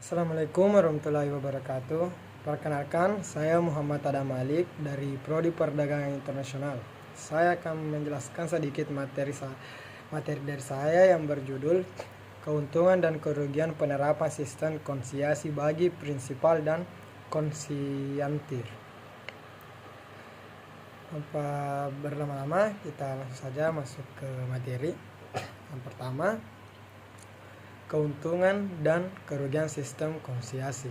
Assalamualaikum warahmatullahi wabarakatuh. Perkenalkan, saya Muhammad Adam Malik dari Prodi Perdagangan Internasional. Saya akan menjelaskan sedikit materi dari saya yang berjudul Keuntungan dan Kerugian Penerapan Sistem Konsiasi bagi Prinsipal dan Konsiantir. Tanpa berlama-lama, kita langsung saja masuk ke materi. Yang pertama, keuntungan dan kerugian sistem konsiasi.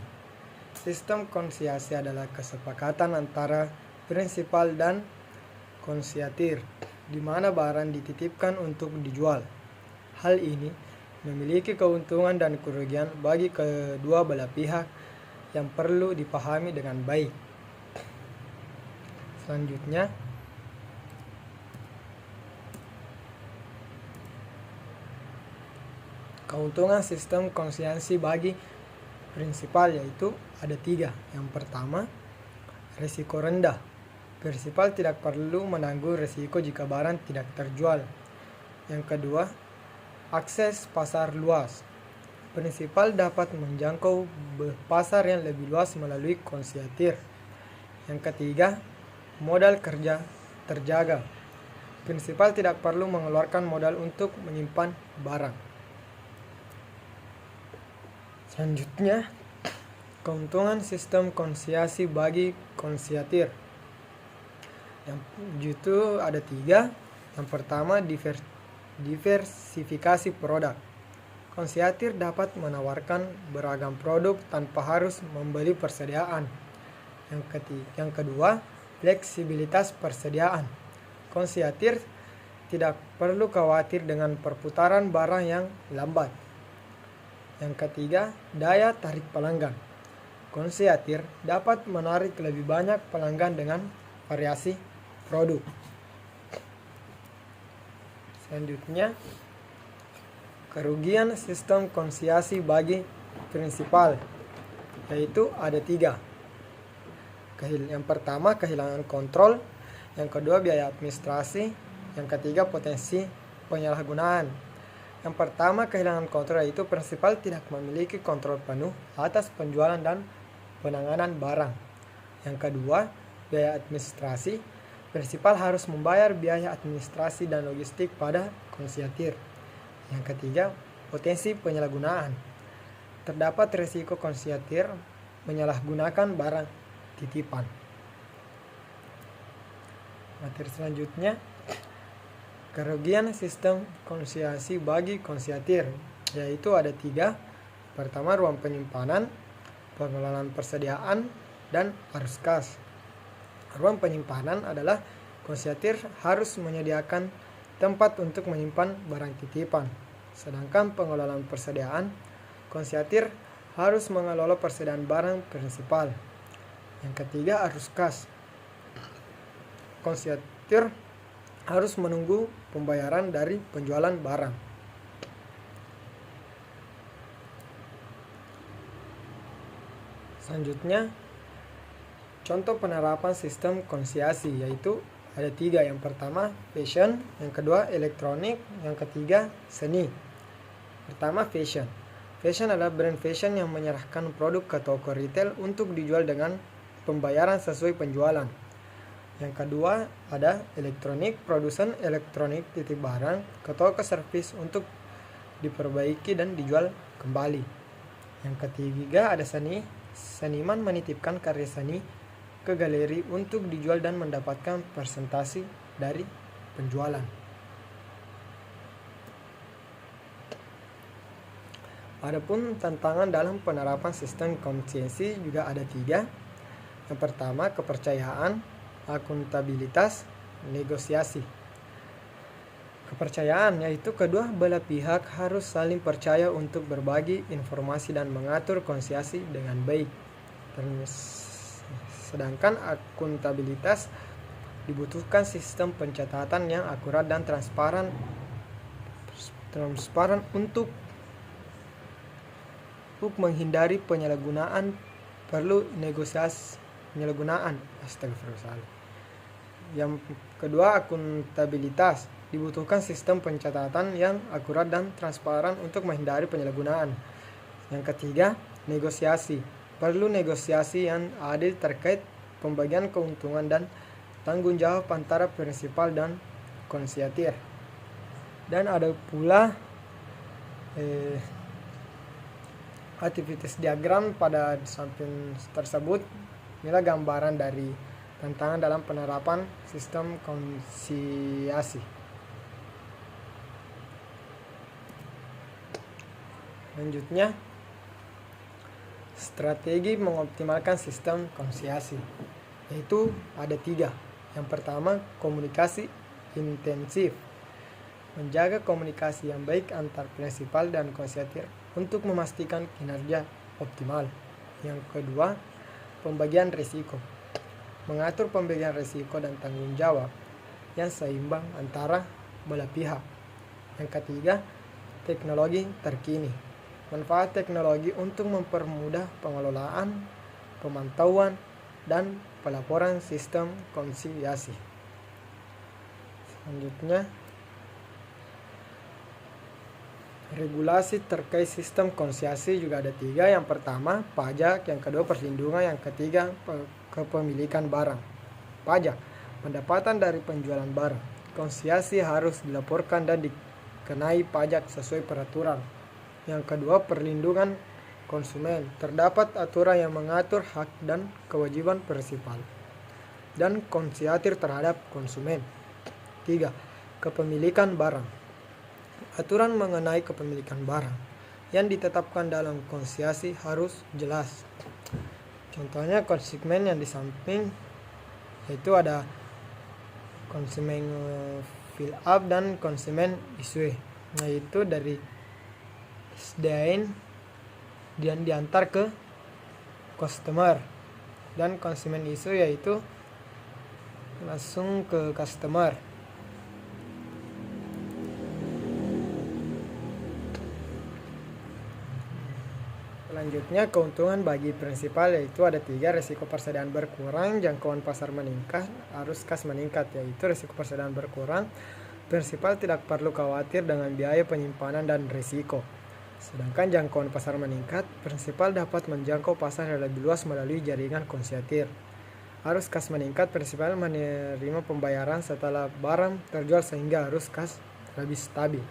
Sistem konsiasi adalah kesepakatan antara prinsipal dan konsiatir, di mana barang dititipkan untuk dijual. Hal ini memiliki keuntungan dan kerugian bagi kedua belah pihak yang perlu dipahami dengan baik. Selanjutnya, keuntungan sistem konsiasi bagi prinsipal yaitu ada 3. Yang pertama, risiko rendah. Prinsipal tidak perlu menanggung risiko jika barang tidak terjual. Yang kedua, akses pasar luas. Prinsipal dapat menjangkau pasar yang lebih luas melalui konsiatir. Yang ketiga, modal kerja terjaga. Prinsipal tidak perlu mengeluarkan modal untuk menyimpan barang. Selanjutnya, keuntungan sistem konsiasi bagi konsiatir. Yang itu ada 3. Yang pertama, diversifikasi produk. Konsiatir dapat menawarkan beragam produk tanpa harus membeli persediaan. Yang kedua, fleksibilitas persediaan. Konsiatir tidak perlu khawatir dengan perputaran barang yang lambat. Yang ketiga, daya tarik pelanggan. Konsiatir dapat menarik lebih banyak pelanggan dengan variasi produk. Selanjutnya, kerugian sistem konsiasi bagi prinsipal, yaitu ada 3. Yang pertama, kehilangan kontrol. Yang kedua, biaya administrasi. Yang ketiga, potensi penyalahgunaan. Yang pertama, kehilangan kontrol, yaitu prinsipal tidak memiliki kontrol penuh atas penjualan dan penanganan barang. Yang kedua, biaya administrasi. Prinsipal harus membayar biaya administrasi dan logistik pada konsiatir. Yang ketiga, potensi penyalahgunaan. Terdapat risiko konsiatir menyalahgunakan barang titipan. Materi selanjutnya, kerugian sistem konsiasi bagi konsiatir, yaitu ada 3. Pertama, ruang penyimpanan, pengelolaan persediaan, dan arus kas. Ruang penyimpanan adalah konsiatir harus menyediakan tempat untuk menyimpan barang titipan. Sedangkan pengelolaan persediaan, konsiatir harus mengelola persediaan barang prinsipal. Yang ketiga, arus kas. Konsiatir harus menunggu pembayaran dari penjualan barang. Selanjutnya, contoh penerapan sistem konsiasi, yaitu ada 3. Yang pertama, fashion. Yang kedua, elektronik. Yang ketiga, seni. Pertama, fashion. Fashion adalah brand fashion yang menyerahkan produk ke toko retail untuk dijual dengan pembayaran sesuai penjualan. Yang kedua, ada elektronik. Produsen elektronik titip barang ke toko servis untuk diperbaiki dan dijual kembali. Yang ketiga, ada seni. Seniman menitipkan karya seni ke galeri untuk dijual dan mendapatkan persentase dari penjualan. Adapun tantangan dalam penerapan sistem konsiasi juga ada 3. Yang pertama, kepercayaan, akuntabilitas, negosiasi. Kepercayaan, yaitu kedua belah pihak harus saling percaya untuk berbagi informasi dan mengatur konsiasi dengan baik. Sedangkan akuntabilitas, dibutuhkan sistem pencatatan yang akurat dan transparan untuk menghindari penyalahgunaan. Perlu negosiasi penyalahgunaan. Yang kedua, akuntabilitas, dibutuhkan sistem pencatatan yang akurat dan transparan untuk menghindari penyalahgunaan. Yang ketiga, negosiasi. Perlu negosiasi yang adil terkait pembagian keuntungan dan tanggung jawab antara prinsipal dan konsiatir. Dan ada pula aktivitas diagram pada samping tersebut. Inilah gambaran dari tantangan dalam penerapan sistem konsiasi. Selanjutnya, strategi mengoptimalkan sistem konsiasi, yaitu ada 3. Yang pertama, komunikasi intensif. Menjaga komunikasi yang baik antar prinsipal dan konsiatir untuk memastikan kinerja optimal. Yang kedua, pembagian risiko. Mengatur pembagian risiko dan tanggung jawab yang seimbang antara belah pihak. Yang ketiga, teknologi terkini. Manfaat teknologi untuk mempermudah pengelolaan, pemantauan, dan pelaporan sistem konsiasi. Selanjutnya, regulasi terkait sistem konsiasi juga ada 3. Yang pertama, pajak. Yang kedua, perlindungan. Yang ketiga, kepemilikan barang. Pajak, pendapatan dari penjualan barang. Konsiasi harus dilaporkan dan dikenai pajak sesuai peraturan. Yang kedua, perlindungan konsumen. Terdapat aturan yang mengatur hak dan kewajiban prinsipal dan konsiatir terhadap konsumen. 3. Kepemilikan barang. Aturan mengenai kepemilikan barang yang ditetapkan dalam konsiasi harus jelas. Contohnya konsumen yang di samping, yaitu ada konsumen fill up dan konsumen issue. Nah, itu dari SDN dan diantar ke customer, dan konsumen issue yaitu langsung ke customer. Selanjutnya, keuntungan bagi prinsipal yaitu ada 3. Risiko persediaan berkurang, jangkauan pasar meningkat, arus kas meningkat. Yaitu risiko persediaan berkurang, prinsipal tidak perlu khawatir dengan biaya penyimpanan dan risiko. Sedangkan jangkauan pasar meningkat, prinsipal dapat menjangkau pasar yang lebih luas melalui jaringan konsiatir. Arus kas meningkat, prinsipal menerima pembayaran setelah barang terjual sehingga arus kas lebih stabil.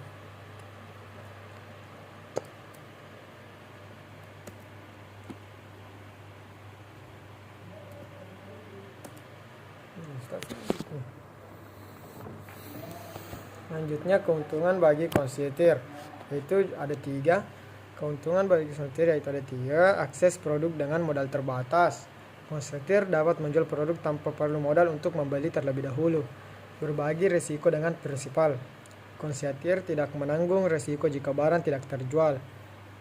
Selanjutnya, keuntungan bagi konsiatir yaitu ada 3. Keuntungan bagi konsiatir yaitu ada 3. Akses produk dengan modal terbatas. Konsiatir dapat menjual produk tanpa perlu modal untuk membeli terlebih dahulu. Berbagi risiko dengan prinsipal. Konsiatir tidak menanggung risiko jika barang tidak terjual.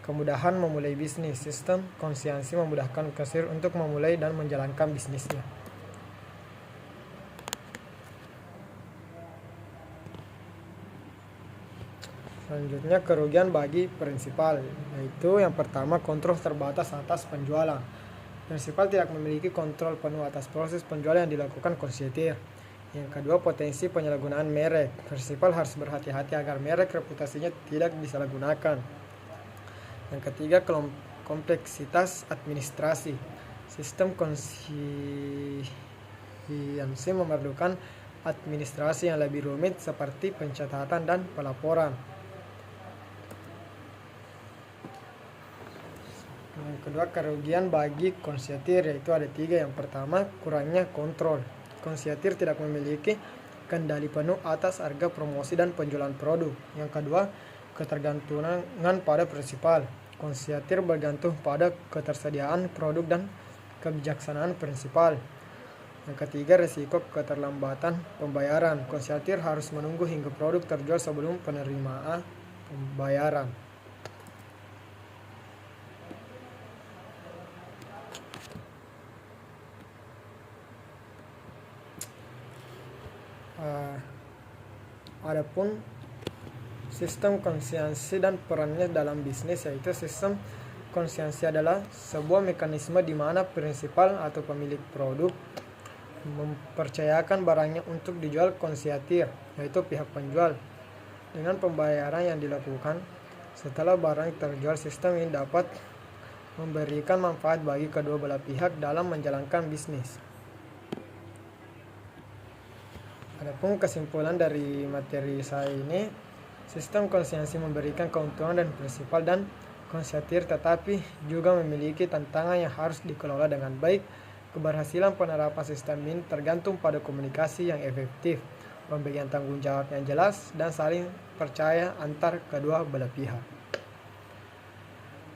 Kemudahan memulai bisnis. Sistem konsiasi memudahkan kasir untuk memulai dan menjalankan bisnisnya. Selanjutnya, kerugian bagi prinsipal, yaitu yang pertama, kontrol terbatas atas penjualan. Prinsipal tidak memiliki kontrol penuh atas proses penjualan yang dilakukan konsiatir. Yang kedua, potensi penyalahgunaan merek. Prinsipal harus berhati-hati agar merek reputasinya tidak disalahgunakan. Yang ketiga, kompleksitas administrasi. Sistem konsiasi memerlukan administrasi yang lebih rumit seperti pencatatan dan pelaporan. Yang kedua, kerugian bagi konsiatir yaitu ada 3. Yang pertama, kurangnya kontrol. Konsiatir tidak memiliki kendali penuh atas harga promosi dan penjualan produk. Yang kedua, ketergantungan pada prinsipal. Konsiatir bergantung pada ketersediaan produk dan kebijaksanaan prinsipal. Yang ketiga, risiko keterlambatan pembayaran. Konsiatir harus menunggu hingga produk terjual sebelum penerimaan pembayaran. Adapun sistem konsiasi dan perannya dalam bisnis, yaitu sistem konsiasi adalah sebuah mekanisme di mana prinsipal atau pemilik produk mempercayakan barangnya untuk dijual konsiatir, yaitu pihak penjual, dengan pembayaran yang dilakukan Setelah barang terjual, sistem ini dapat memberikan manfaat bagi kedua belah pihak dalam menjalankan bisnis. Adapun kesimpulan dari materi saya ini, sistem konsinyasi memberikan keuntungan dan prinsipal dan konsiatir, tetapi juga memiliki tantangan yang harus dikelola dengan baik. Keberhasilan penerapan sistem ini tergantung pada komunikasi yang efektif, pembagian tanggung jawab yang jelas, dan saling percaya antar kedua belah pihak.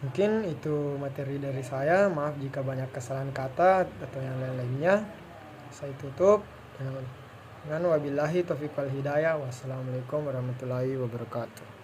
Mungkin itu materi dari saya. Maaf jika banyak kesalahan kata atau yang lain-lainnya. Saya tutup dengan wabillahi taufiq wal hidayah. Wassalamualaikum warahmatullahi wabarakatuh.